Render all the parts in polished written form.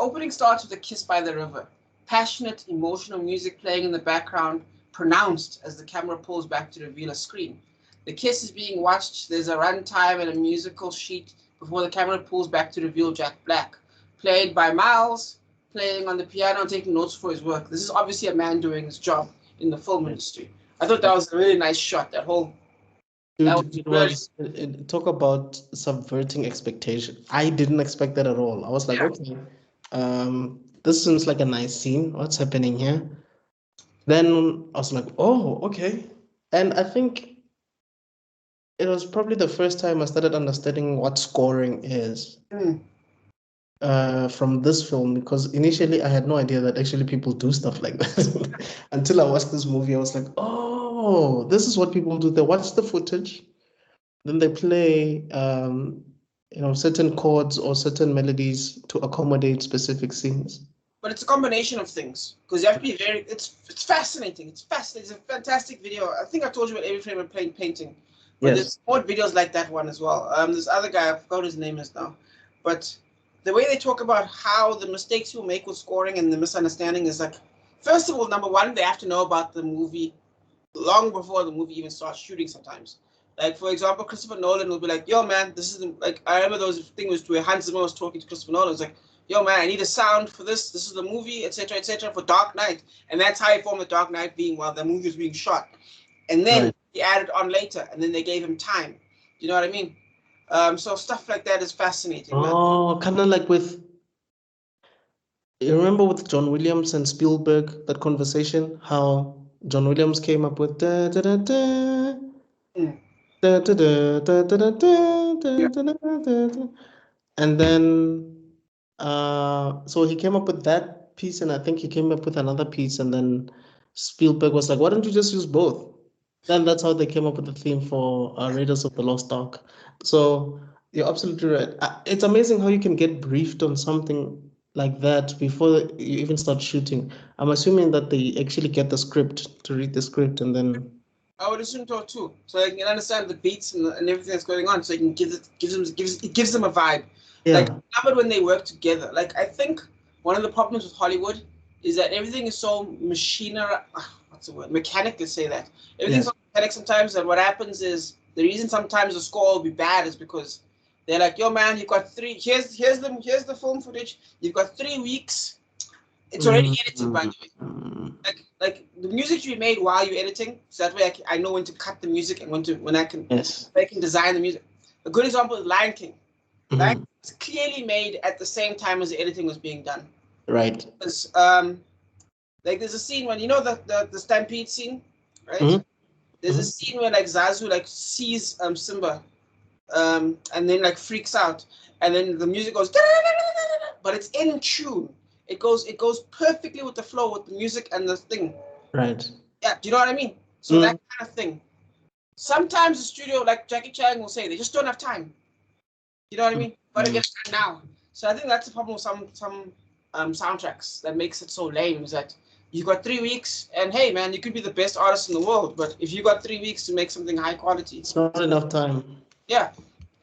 opening starts with a kiss by the river. Passionate, emotional music playing in the background, pronounced as the camera pulls back to reveal a screen. The kiss is being watched. There's a runtime and a musical sheet before the camera pulls back to reveal Jack Black, played by Miles, playing on the piano and taking notes for his work. This is obviously a man doing his job in the film industry. I thought that was a really nice shot. That whole talk about subverting expectation. I didn't expect that at all. I was like, okay, this seems like a nice scene. What's happening here? Then I was like, oh, okay. And I think it was probably the first time I started understanding what scoring is from this film, because initially I had no idea that actually people do stuff like that. Until I watched this movie, I was like, oh, this is what people do. They watch the footage, then they play certain chords or certain melodies to accommodate specific scenes. But it's a combination of things, because you have to be very. It's fascinating. It's fascinating. It's a fantastic video. I think I told you about Every Frame of Painting. But there's more videos like that one as well. This other guy, I forgot his name is now, but the way they talk about how the mistakes you make with scoring and the misunderstanding is like, first of all, number one, they have to know about the movie long before the movie even starts shooting sometimes. Like, for example, Christopher Nolan will be like, yo, man, this is like, I remember those things where hanszimmer was talking to Christopher Nolan. It's like, yo, man, I need a sound for this. This is the movie, etc., for Dark Knight. And that's how he formed the Dark Knight being while the movie was being shot. And then he added on later, and then they gave him time. You know what I mean? So stuff like that is fascinating. Oh, kind of like with, you remember with John Williams and Spielberg, that conversation, how John Williams came up with da da da da. Da, da, da, da, da, da, da, da, da, da. And then so he came up with that piece, and I think he came up with another piece, and then Spielberg was like, why don't you just use both? And that's how they came up with the theme for Raiders of the Lost Ark. So you're absolutely right. It's amazing how you can get briefed on something like that before you even start shooting. I'm assuming that they actually get the script, to read the script, and then I would assume so too. So they can understand the beats and everything that's going on. So you can gives them a vibe. Yeah. Like, I love it when they work together. Like, I think one of the problems with Hollywood is that everything is so mechanic, let's say that. Everything's so mechanic sometimes, that what happens is the reason sometimes the score will be bad is because they're like, yo, man, you've got here's the film footage. You've got 3 weeks. It's already edited, by the way. Like the music should be made while you're editing, so that way I know when to cut the music and when I can design the music. A good example is Lion King. Lion King was clearly made at the same time as the editing was being done. Right. Because like there's a scene when, you know, the stampede scene, right? There's a scene where like Zazu like sees Simba, and then like freaks out, and then the music goes, but it's in tune. It goes perfectly with the flow, with the music and the thing. Right. Yeah, do you know what I mean? So that kind of thing. Sometimes the studio, like Jackie Chan will say, they just don't have time. You know what I mean? Gotta get it done now. So I think that's the problem with some soundtracks that makes it so lame, is that you got 3 weeks, and hey, man, you could be the best artist in the world, but if you got 3 weeks to make something high quality, it's not enough time. Yeah,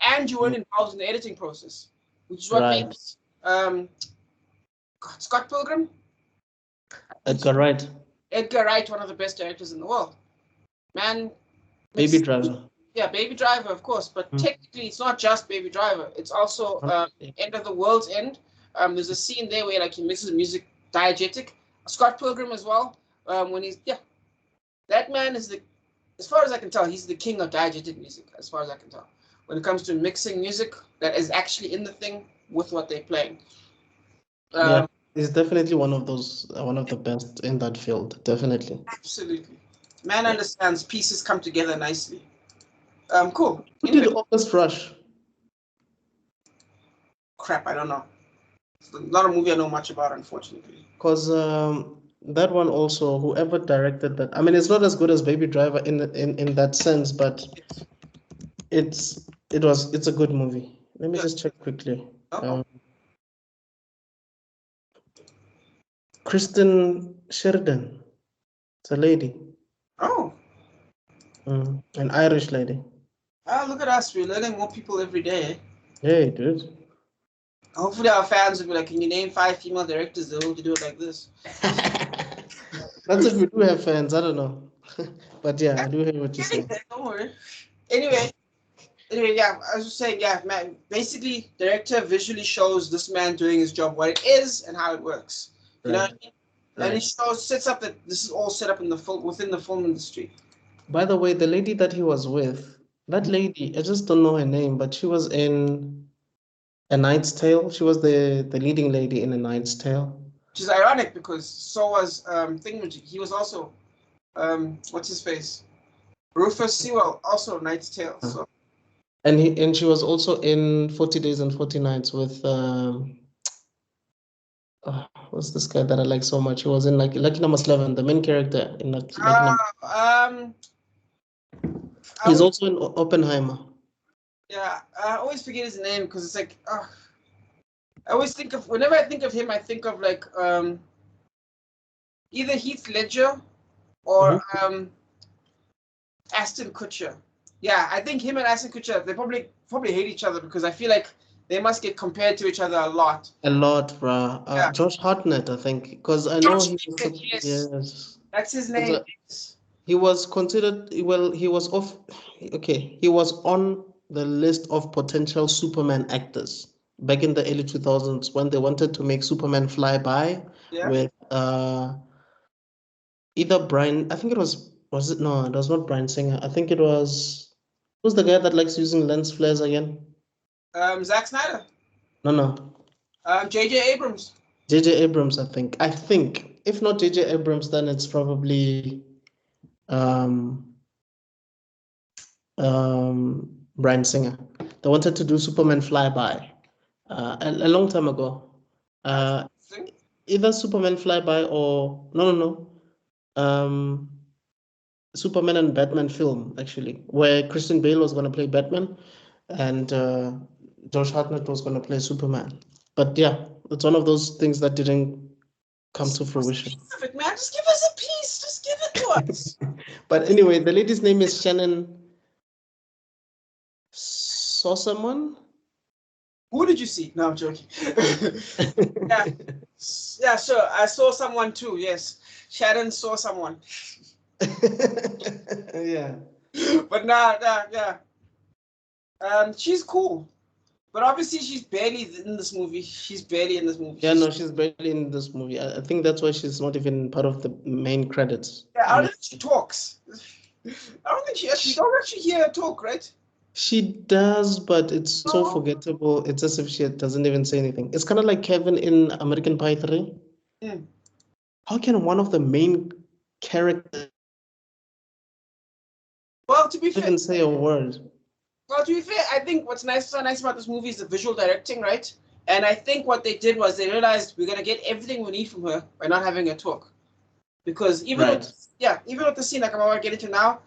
and you weren't involved in the editing process, which is what makes Scott Pilgrim. Edgar Wright. Edgar Wright, one of the best directors in the world. Man. Baby Driver. Yeah, Baby Driver, of course, but technically it's not just Baby Driver. It's also End of the World's End. There's a scene there where like he mixes music diegetic. Scott Pilgrim as well. When he's that man is as far as I can tell, he's the king of diegetic music. As far as I can tell, when it comes to mixing music that is actually in the thing with what they're playing. He's definitely one of the best in that field. Definitely. Absolutely, man understands pieces come together nicely. Cool. Who did August Rush? Crap, I don't know. It's not a movie I know much about, unfortunately. Because that one also, whoever directed that, I mean, it's not as good as Baby Driver in that sense, but it's a good movie. Let me just check quickly. Kristen Sheridan. It's a lady. Oh. An Irish lady. Look at us. We're learning more people every day. Hey, dude. Hopefully our fans will be like, can you name 5 female directors that will do it like this? That's if we do have fans. I don't know. But yeah, I do hear what you're saying. Don't worry. Anyway, yeah, I was just saying, yeah, man. Basically, director visually shows this man doing his job, what it is, and how it works. You know what I mean? And it sets up that this is all set up in the film within the film industry. By the way, the lady that he was with, that lady, I just don't know her name, but she was in A Knight's Tale. She was the leading lady in A Knight's Tale. Which is ironic because so was Thingamajig. He was also what's his face? Rufus Sewell, also Knight's Tale. So. And she was also in 40 Days and 40 Nights with what's this guy that I like so much? He was in like Lucky Number 11, the main character in Lucky Number. He's also in Oppenheimer. Yeah, I always forget his name because it's like I always think of, whenever I think of him, I think of like either Heath Ledger or Ashton Kutcher. Yeah, I think him and Ashton Kutcher, they probably hate each other because I feel like they must get compared to each other a lot. A lot, bro. Yeah. Josh Hartnett, I think, because I know he was. Yes, that's his name. He was considered, well, he was he was on the list of potential Superman actors back in the early 2000s when they wanted to make Superman fly by with either Brian, I think it was it? No, it was not Brian Singer. I think it was, who's the guy that likes using lens flares again? Zack Snyder. No. J.J. Abrams. J.J. Abrams, I think. If not J.J. Abrams, then it's probably Brian Singer. They wanted to do Superman Flyby a long time ago. Either Superman Flyby or no. Superman and Batman film, actually, where Christian Bale was going to play Batman and Josh Hartnett was going to play Superman. But yeah, it's one of those things that didn't come to fruition. Man, just give us a piece. Just give it to us. But anyway, the lady's name is Shannon Sossamon. Who did you see? No, I'm joking. yeah, sure. I saw someone too. Yes, Shannon saw someone. Yeah. But yeah. She's cool. But obviously, she's barely in this movie. Yeah, no, she's barely in this movie. I think that's why she's not even part of the main credits. Yeah, I don't think she talks. I don't think you don't actually hear her talk, right? She does, but it's so forgettable. It's as if she doesn't even say anything. It's kind of like Kevin in American Pie 3. How can one of the main characters to be fair, even say a word? Well, to be fair, I think what's so nice about this movie is the visual directing, right? And I think what they did was they realized we're gonna get everything we need from her by not having her talk, because even with the scene like I'm about to get into now,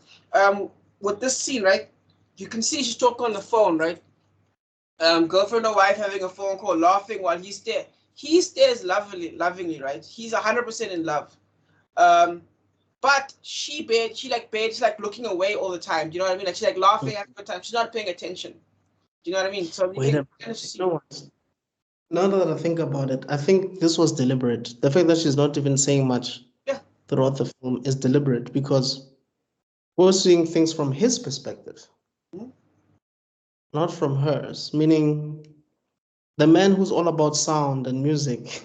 with this scene, right, you can see she's talking on the phone, right? Girlfriend or wife having a phone call, laughing while he's there. He stares lovingly, right? He's 100% in love. But she's like looking away all the time. Do you know what I mean? Like she's like laughing at the time. She's not paying attention. Do you know what I mean? So now that I think about it, I think this was deliberate. The fact that she's not even saying much throughout the film is deliberate because we're seeing things from his perspective, not from hers. Meaning, the man who's all about sound and music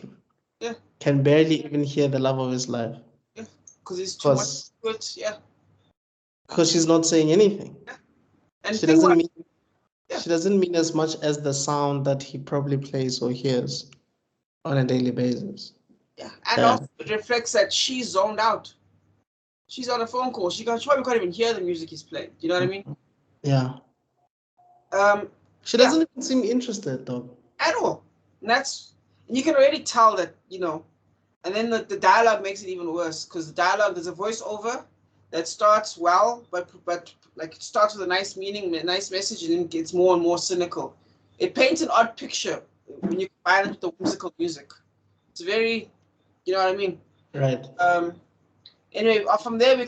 can barely even hear the love of his life. Because he's too much good, because she's not saying anything. And she doesn't mean as much as the sound that he probably plays or hears on a daily basis. Yeah, and also it reflects that she's zoned out. She's on a phone call. She probably can't even hear the music he's playing. Do you know what I mean? Yeah. She doesn't even seem interested though. At all. And you can already tell that, you know. And then the dialogue makes it even worse because there's a voiceover that starts well, but like it starts with a nice meaning, a nice message, and then gets more and more cynical. It paints an odd picture when you combine it with the whimsical music. It's very, you know what I mean? Right. Anyway, from there we